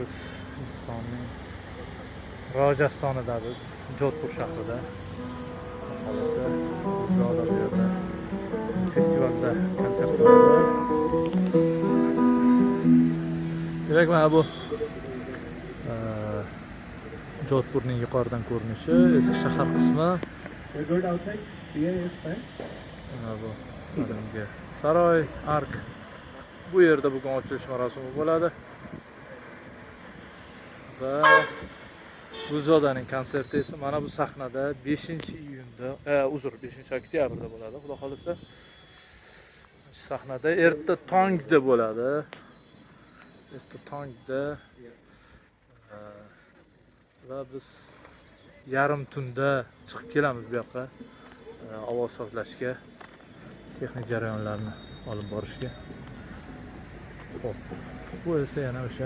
Hindistonning Rojastonidamiz, Jodhpur shahrida. Aholisi zoda bu yerda festivalda konsert beradi. Demak, mana bu Jodhpurning yuqoridan ko'rinishi, eski shahar qismi. Mana bu qadimgi saroy, ark. Bu yerda bugun ochilish marosimi bo'ladi. Va Gulzodaning konserti esa mana bu sahnada 5-iyunda, 5-oktyabrda bo'ladi, xudo xolisa. Sahnada erta tongda bo'ladi. Erta tongda va biz yarim tunda chiqib kelamiz bu yoqqa. Ovoz sozlashga, texnik jarayonlarni olib borishga. Xo'p, bu esa yana o'sha